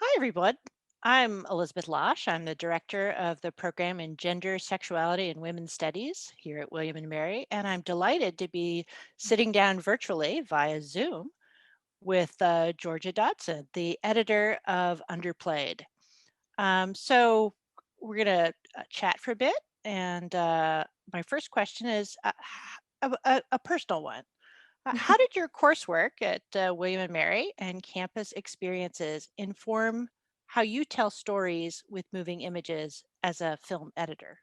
Hi, everyone. I'm Elizabeth Losh. I'm the director of the program in Gender, Sexuality, and Women's Studies here at William and Mary, and I'm delighted to be sitting down virtually via Zoom with Georgia Dodson, the editor of Underplayed. So we're going to chat for a bit, and my first question is a personal one. How did your coursework at William and Mary and campus experiences inform how you tell stories with moving images as a film editor?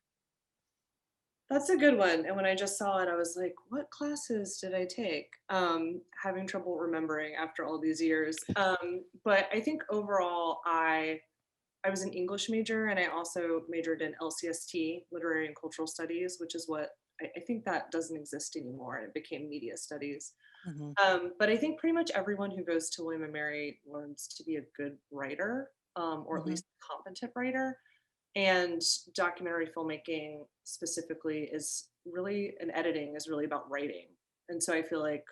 That's a good one, and when I just saw it, I was like, "What classes did I take?" Having trouble remembering after all these years. But I think overall, I was an English major, and I also majored in LCST, Literary and Cultural Studies, which is what I think that doesn't exist anymore, and it became Media Studies. Hmm. But I think pretty much everyone who goes to William and Mary learns to be a good writer, or at Hmm. least a competent writer. And documentary filmmaking specifically is really, and editing is really about writing. And so I feel like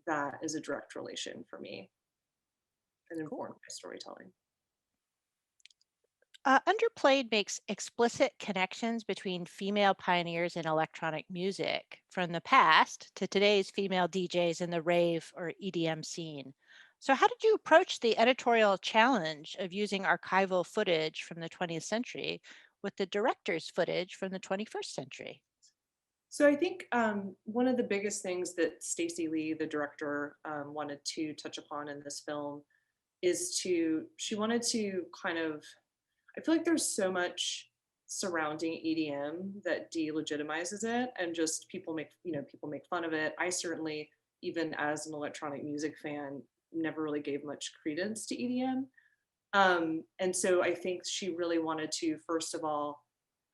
that is a direct relation for me and Cool. informed my storytelling. Underplayed makes explicit connections between female pioneers in electronic music from the past to today's female DJs in the rave or EDM scene. So, how did you approach the editorial challenge of using archival footage from the 20th century with the director's footage from the 21st century? So I think one of the biggest things that Stacey Lee, the director, wanted to touch upon in this film is she wanted to kind of, I feel like there's so much surrounding EDM that delegitimizes it and just people make fun of it. I certainly, even as an electronic music fan, never really gave much credence to EDM. And so I think she really wanted to, first of all,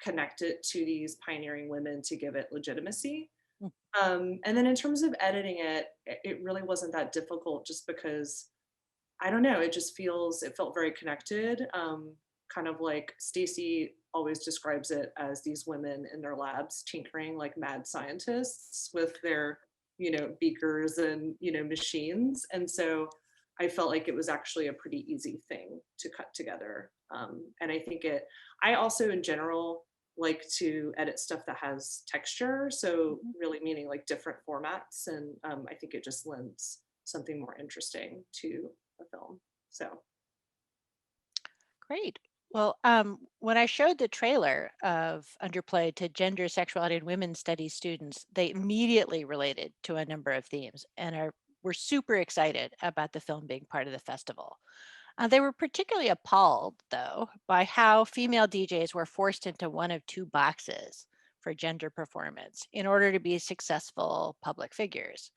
connect it to these pioneering women to give it legitimacy. Mm. And then in terms of editing it, it really wasn't that difficult just because I don't know, it felt very connected. Kind of like Stacy always describes it as these women in their labs tinkering like mad scientists with their, beakers and, machines. And so I felt like it was actually a pretty easy thing to cut together. And I also in general like to edit stuff that has texture. So Mhm. really meaning like different formats. And I think it just lends something more interesting to a film. So Great. Well, when I showed the trailer of Underplayed to gender, sexuality, and women's studies students, they immediately related to a number of themes and were super excited about the film being part of the festival. They were particularly appalled, though, by how female DJs were forced into one of two boxes for gender performance in order to be successful public figures.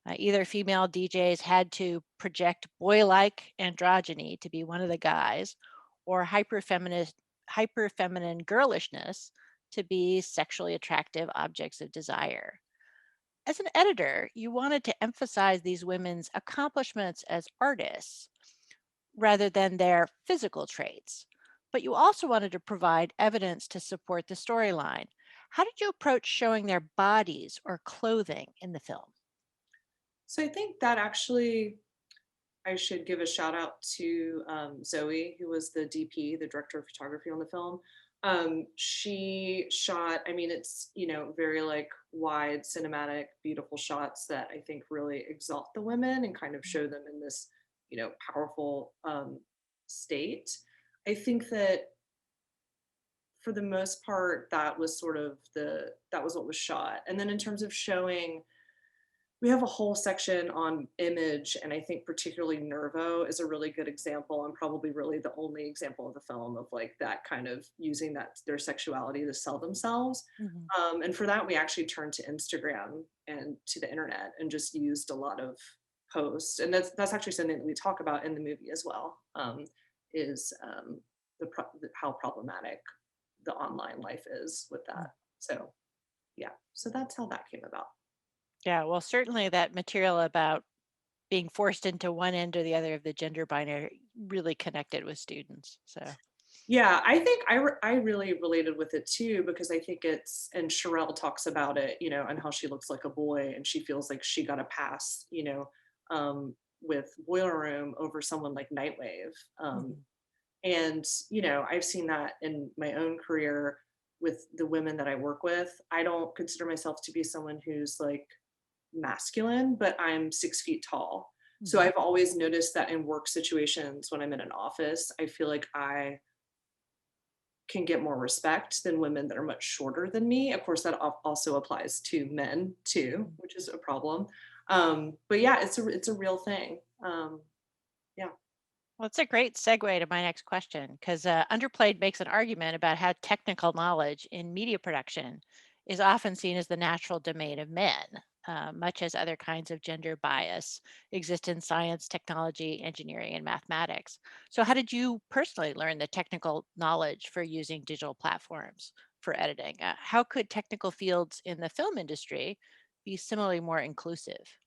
Either female DJs had to project boy like androgyny to be one of the guys, or hyper-feminine girlishness to be sexually attractive objects of desire. As an editor, you wanted to emphasize these women's accomplishments as artists rather than their physical traits, but you also wanted to provide evidence to support the storyline. How did you approach showing their bodies or clothing in the film? so I think that actually I should give a shout out to Zoe, who was the DP, the director of photography on the film. She shot, I mean, it's, very like wide, cinematic, beautiful shots that I think really exalt the women and kind of show them in this, powerful state. I think that for the most part, that was what was shot. And then in terms of showing, we have a whole section on image, and I think particularly Nervo is a really good example, and probably really the only example of the film of like that kind of using that their sexuality to sell themselves. Mhm. And for that, we actually turned to Instagram and to the internet and just used a lot of posts, and that's actually something that we talk about in the movie as well. Is how problematic the online life is with Mm. that. So yeah, so that's how that came about. Yeah, well, certainly that material about being forced into one end or the other of the gender binary really connected with students. So, Yeah, I think I really related with it too because I think it's, and Sherelle talks about it, and how she looks like a boy and she feels like she got a pass, with Boiler Room over someone like Nightwave. Mhm. And, I've seen that in my own career with the women that I work with. I don't consider myself to be someone who's like masculine, but I'm 6 feet tall. So Mhm. I've always noticed that in work situations when I'm in an office, I feel like I can get more respect than women that are much shorter than me. Of course, that also applies to men too, Mhm. which is a problem. But yeah, it's a real thing. Yeah. Well, it's a great segue to my next question because Underplayed makes an argument about how technical knowledge in media production is often seen as the natural domain of men, much as other kinds of gender bias exist in science, technology, engineering, and mathematics. So, how did you personally learn the technical knowledge for using digital platforms for editing? How could technical fields in the film industry be similarly more inclusive?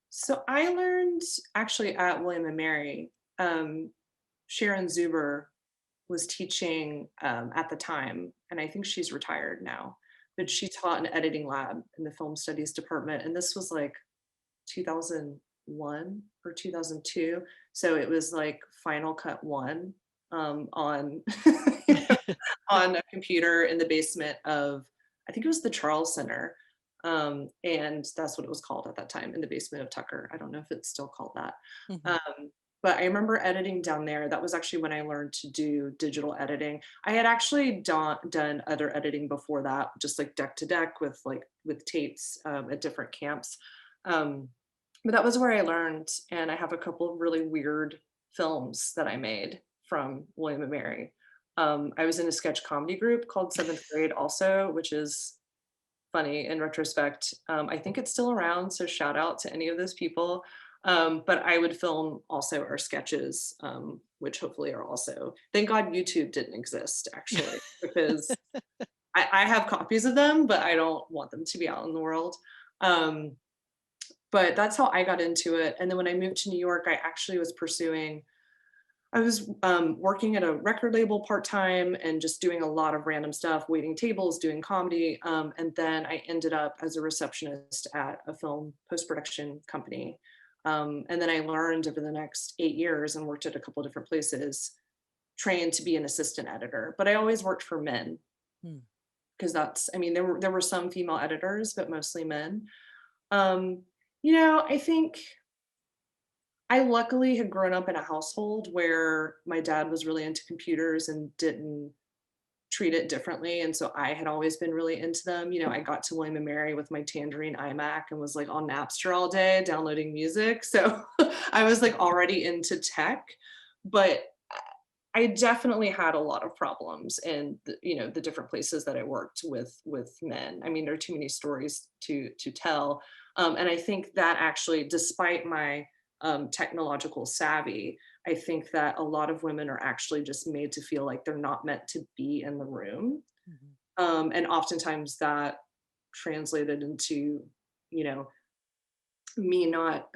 So I learned actually at William and Mary. Um, Sharon Zuber was teaching at the time, and I think she's retired now. But she taught an editing lab in the film studies department, and this was like 2001 or 2002. So it was like Final Cut One on on a computer in the basement of, I think it was the Charles Center. And that's what it was called at that time, in the basement of Tucker. I don't know if it's still called that. Mhm. But I remember editing down there. That was actually when I learned to do digital editing. I had actually done other editing before that, just like deck to deck with tapes at different camps. Um, but that was where I learned, and I have a couple of really weird films that I made from William and Mary. I was in a sketch comedy group called Seventh Grade also, which is funny in retrospect. I think it's still around, so shout out to any of those people. But I would film also our sketches, which hopefully are also, thank God YouTube didn't exist actually, because I have copies of them, but I don't want them to be out in the world. Um, but that's how I got into it. And then when I moved to New York, I was working at a record label part time and just doing a lot of random stuff, waiting tables, doing comedy. And then I ended up as a receptionist at a film post production company. And then I learned over the next 8 years and worked at a couple of different places, trained to be an assistant editor. But I always worked for men Hmm. because I mean, there were some female editors, but mostly men. Um, I think I luckily had grown up in a household where my dad was really into computers and didn't treat it differently, and so I had always been really into them. I got to William and Mary with my Tangerine iMac and was like on Napster all day downloading music, so I was like already into tech, but I definitely had a lot of problems in the different places that I worked with men. I mean, there are too many stories to tell, and I think that actually, despite my technological savvy, I think that a lot of women are actually just made to feel like they're not meant to be in the room, Mhm. and oftentimes that translated into you know me not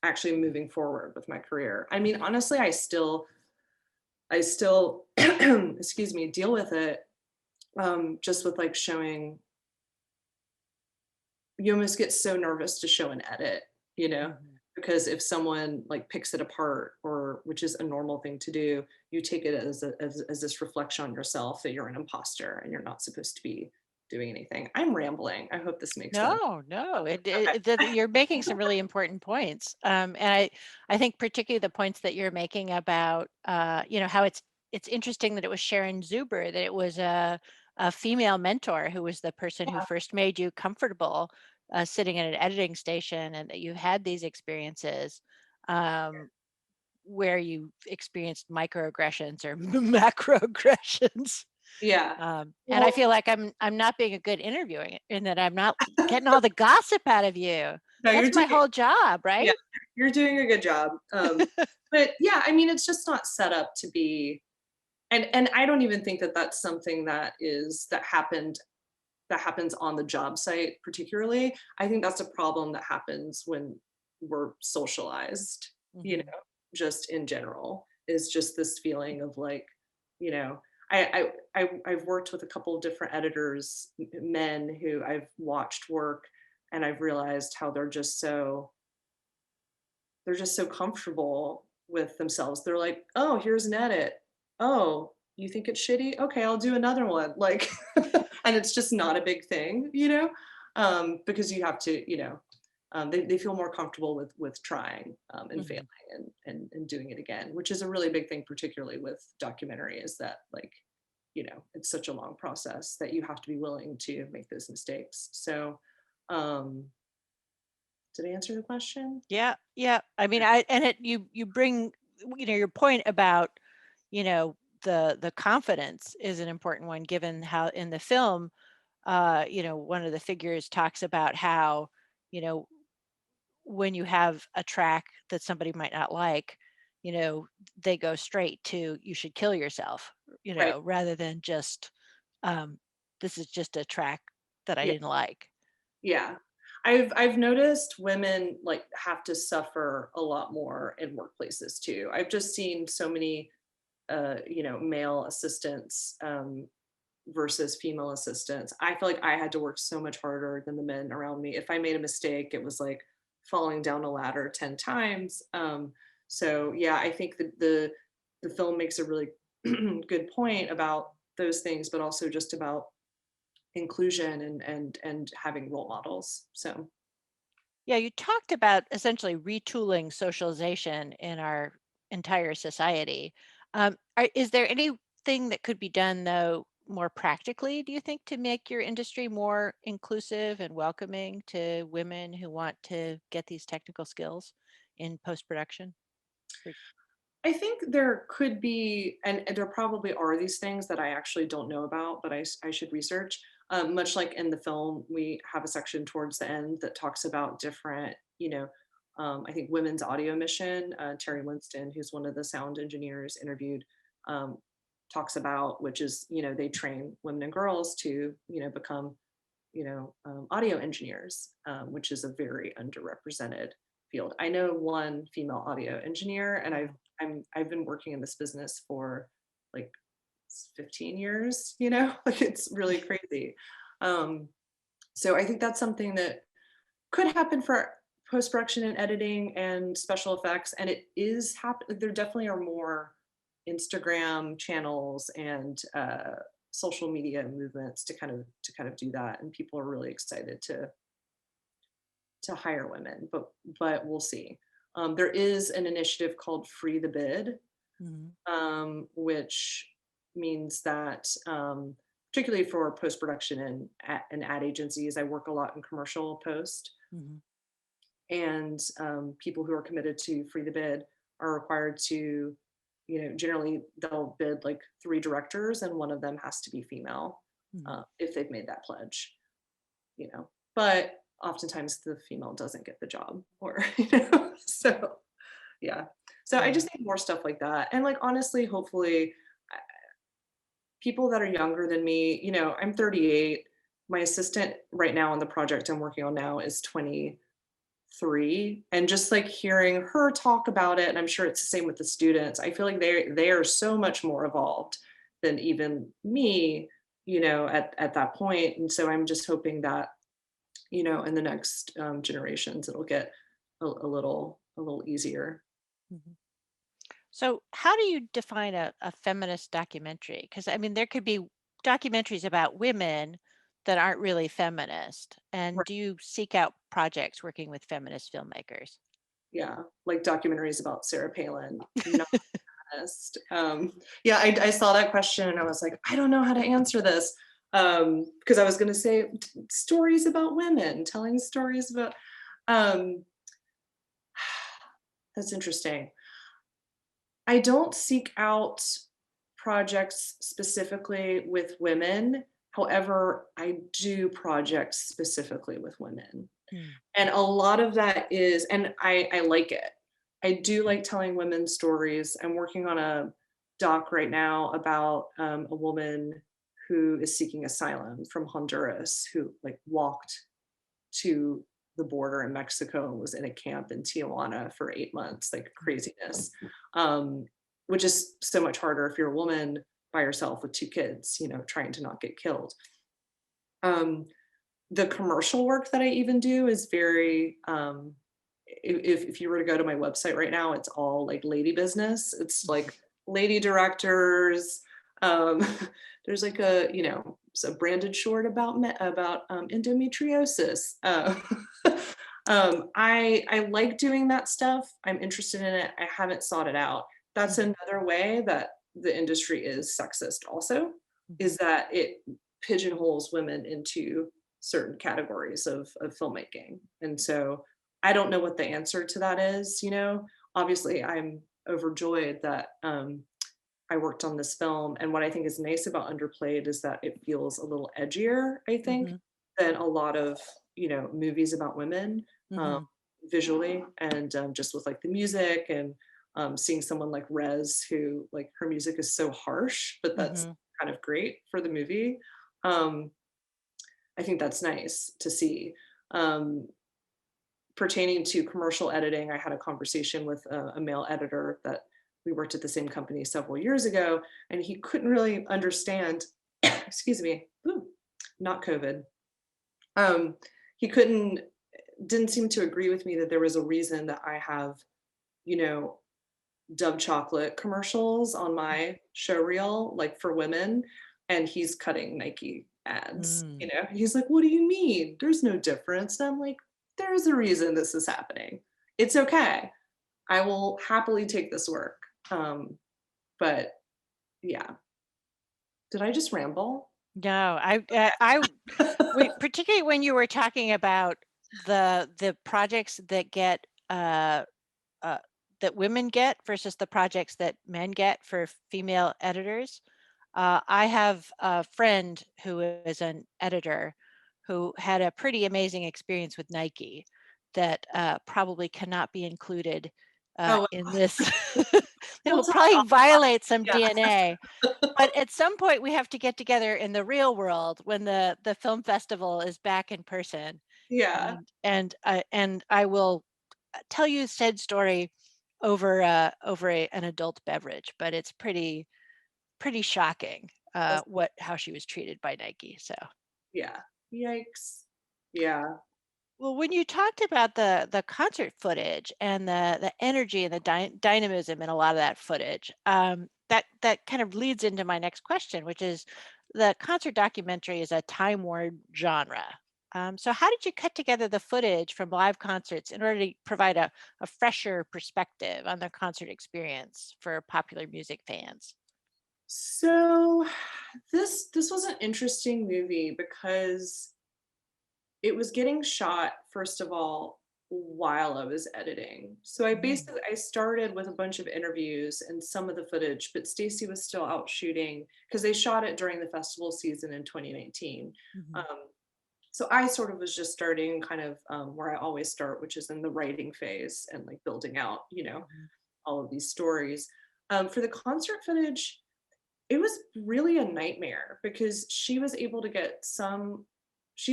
actually moving forward with my career. I mean, honestly, I still excuse me, deal with it, just with, like, showing. You almost get so nervous to show an edit, you know? Mhm. Because if someone, like, picks it apart, or which is a normal thing to do, you take it as this reflection on yourself that you're an imposter and you're not supposed to be doing anything. I'm rambling. I hope this makes sense. No, no, Okay. you're making some really important points. And I think particularly the points that you're making about, how it's interesting that it was Sharon Zuber, that it was a female mentor who was the person who Yeah, first made you comfortable sitting at an editing station, and that you had these experiences um, where you experienced microaggressions or macroaggressions. yeah. And I Well, feel like I'm not being a good interviewing in that I'm not getting all the gossip out of you. no, you're That's my doing whole job, yeah, right? you're doing a good job. But yeah, I mean, it's just not set up to be. And I don't even think that that's something that happens on the job site particularly. I think that's a problem that happens when we're socialized, you know, Mhm. just in general, is just this feeling of like, you know, I've worked with a couple of different editors, men who I've watched work, and I've realized how they're just so they're just so comfortable with themselves. They're like, "Oh, here's an edit. Oh, you think it's shitty? Okay, I'll do another one." Like, and it's just not a big thing, because you have to, they feel more comfortable with trying and failing Mhm. and doing it again, which is a really big thing, particularly with documentary, is that like, it's such a long process that you have to be willing to make those mistakes. So, um, did I answer the question? Yeah, yeah. I mean, I and it you bring, your point about, the confidence is an important one given how in the film, one of the figures talks about how, you know, when you have a track that somebody might not like, you know, they go straight to you should kill yourself, Right. rather than just this is just a track that I Yeah. didn't like. Yeah. I've noticed women like have to suffer a lot more in workplaces too. I've just seen so many male assistants versus female assistants. I feel like I had to work so much harder than the men around me. If I made a mistake, it was like falling down a ladder 10 times. So yeah, I think that the film makes a really good point about those things, but also just about inclusion and having role models. So Yeah, you talked about essentially retooling socialization in our entire society. Is there anything that could be done, though, more practically, do you think, to make your industry more inclusive and welcoming to women who want to get these technical skills in post production? I think there could be, and there probably are these things that I actually don't know about, but I should research. Much like in the film, we have a section towards the end that talks about different, I think Women's Audio Mission. Terry Winston, who's one of the sound engineers interviewed, um, talks about, which is, they train women and girls to, become audio engineers, which is a very underrepresented field. I know one female audio engineer, and Wow. I've been working in this business for like 15 years. Like it's really crazy. Um, so I think that's something that could happen for post production and editing and special effects, and it is happening. There definitely are more Instagram channels and social media movements to kind of do that, and people are really excited to hire women, but we'll see. There is an initiative called Free the Bid, Mhm, which means that particularly for post production and ad agencies, I work a lot in commercial post, mhm, and people who are committed to Free the Bid are required to, generally they'll bid like three directors, and one of them has to be female mhm. if they've made that pledge. But oftentimes the female doesn't get the job, or so yeah. So I Yeah. just need more stuff like that, and like honestly, hopefully, uh, people that are younger than me. I'm 38. My assistant right now on the project I'm working on now is 23, and just like hearing her talk about it, and I'm sure it's the same with the students. I feel like they are so much more evolved than even me, at that point, and so I'm just hoping that in the next generations, it'll get a little easier. Mhm. So, how do you define a feminist documentary? Because I mean, there could be documentaries about women that aren't really feminist. And Right. do you seek out projects working with feminist filmmakers? Yeah, like documentaries about Sarah Palin, not honest. Yeah, I saw that question and I was like, I don't know how to answer this. Because I was going to say stories about women, telling stories about. Um, that's interesting. I don't seek out projects specifically with women. However, I do projects specifically with women. Mm, And a lot of that is, and I like it. I do like telling women's stories. I'm working on a doc right now about a woman who is seeking asylum from Honduras, who like walked to the border in Mexico and was in a camp in Tijuana for 8 months, like craziness. Um, which is so much harder if you're a woman by yourself with two kids, trying to not get killed. Um, the commercial work that I even do is very if you were to go to my website right now, it's all like lady business. It's like lady directors. Um, there's like a branded short about endometriosis. I like doing that stuff. I'm interested in it. I haven't sought it out. That's Mhm, another way that the industry is sexist also, mhm, is that it pigeonholes women into certain categories of filmmaking. And so I don't know what the answer to that is, you know? Obviously, I'm overjoyed that I worked on this film. And what I think is nice about Underplayed is that it feels a little edgier, I think, mhm, than a lot of, movies about women, um, mhm, visually and just with like the music and seeing someone like Rez, who like her music is so harsh, but that's mhm, kind of great for the movie. Um, I think that's nice to see. Um, Pertaining to commercial editing, I had a conversation with a male editor that we worked at the same company several years ago, and he couldn't really understand, excuse me, ooh, not COVID. Um, he didn't seem to agree with me that there was a reason that I have, you know, Dove chocolate commercials on my show reel, like for women, and he's cutting Nike ads. mm. He's like, "What do you mean? There's no difference." And I'm like, "There's a reason this is happening. It's okay. I will happily take this work." But yeah. Did I just ramble? No, Okay. particularly when you were talking about the projects that get, uh, that women get versus the projects that men get for female editors. I have a friend who is an editor who had a pretty amazing experience with Nike that probably cannot be included Oh, in this. It we'll will talk probably off. violate some Yeah. DNA. But at some point, we have to get together in the real world when the film festival is back in person, Yeah. and I will tell you said story over an adult beverage, but it's pretty shocking, That's what how she was treated by Nike, so. yeah. Yikes. Yeah. Well, when you talked about the concert footage and the energy and the dynamism in a lot of that footage, that kind of leads into my next question, which is the concert documentary is a time-worn genre. So how did you cut together the footage from live concerts in order to provide a fresher perspective on the concert experience for popular music fans? So this was an interesting movie because it was getting shot, first of all, while I was editing. So Mm, I started with a bunch of interviews and some of the footage, but Stacy was still out shooting because they shot it during the festival season in 2019. mhm, Um, so I sort of was just starting kind of where I always start, which is in the writing phase and like building out, mhm, all of these stories. For the concert footage, it was really a nightmare because she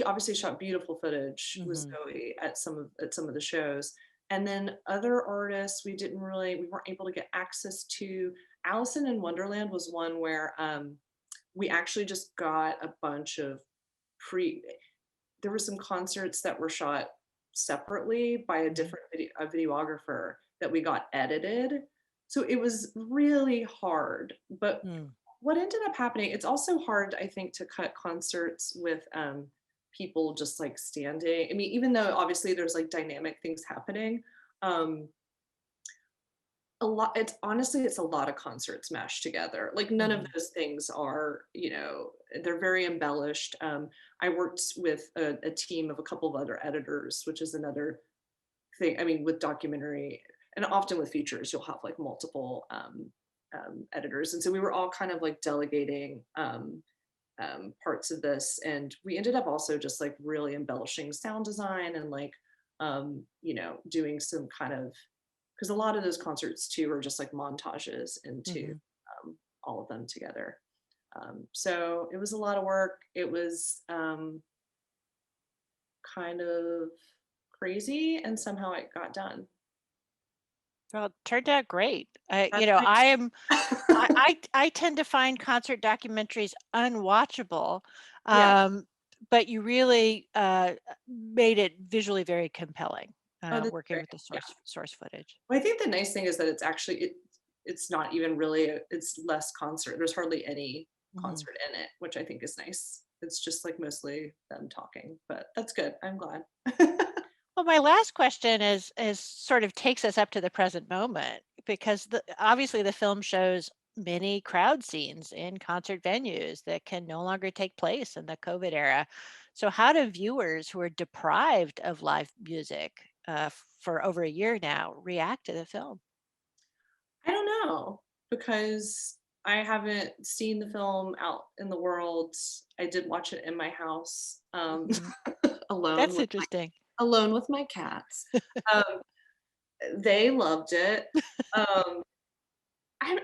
obviously shot beautiful footage with mhm, Zoe at some of the shows. And then other artists we weren't able to get access to. Allison in Wonderland was one where we actually just got a bunch of pre there were some concerts that were shot separately by a mhm, different a videographer that we got edited. So it was really hard. But mm, what ended up happening, it's also hard, I think, to cut concerts with people just like standing. I mean, even though obviously there's like dynamic things happening, um, it's a lot of concerts mashed together. Like none of mhm, those things are, they're very embellished. I worked with a team of a couple of other editors, which is another thing. I mean, with documentary and often with features, you'll have like multiple editors. And so we were all kind of like delegating parts of this. And we ended up also just like really embellishing sound design and like, doing some kind of because a lot of those concerts too are just like montages into mhm. all of them together. So it was a lot of work. It was kind of crazy, and somehow it got done. Well, it turned out great. That's nice. I tend to find concert documentaries unwatchable, Yeah, but you really, made it visually very compelling. Oh, that's working great. with the Yeah. source footage. Well, I think the nice thing is that it's not even really it's less concert. There's hardly any Mhm. concert in it, which I think is nice. It's just like mostly them talking, but that's good. I'm glad. Well, my last question is sort of takes us up to the present moment because obviously the film shows many crowd scenes in concert venues that can no longer take place in the COVID era. So, how do viewers who are deprived of live music for over a year now react to the film? I don't know because I haven't seen the film out in the world. I did watch it in my house, Mhm. alone That's with my interesting. cats. Um, they loved it. Um,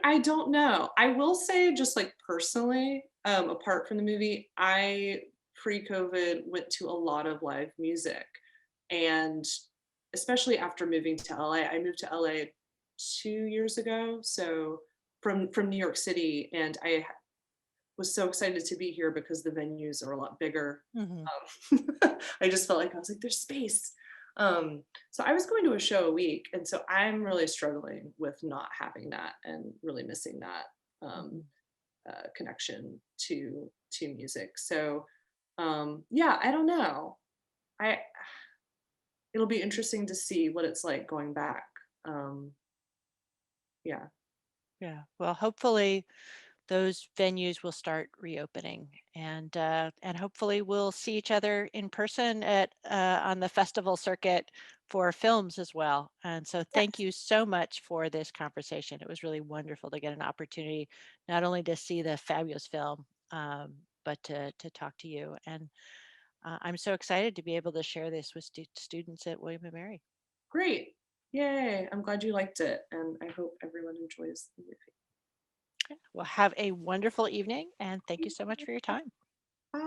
I don't know. I will say just, like, personally, apart from the movie, I pre-COVID went to a lot of live music, and especially after moving to LA. I moved to LA 2 years ago, so from New York City, and was so excited to be here because the venues are a lot bigger. Mhm. I just felt like I was like, "There's space." So I was going to a show a week, and so I'm really struggling with not having that and really missing that um, Mhm. connection to music. So yeah, I don't know. I It'll be interesting to see what it's like going back. Um, yeah, Yeah. Well, hopefully those venues will start reopening, and hopefully we'll see each other in person at on the festival circuit for films as well. And so thank yes, you so much for this conversation. It was really wonderful to get an opportunity not only to see the fabulous film, but to talk to you. And I'm so excited to be able to share this with students at William and Mary. great, yay! I'm glad you liked it, and I hope everyone enjoys the movie. Well, have a wonderful evening, and thank you so much for your time. Bye.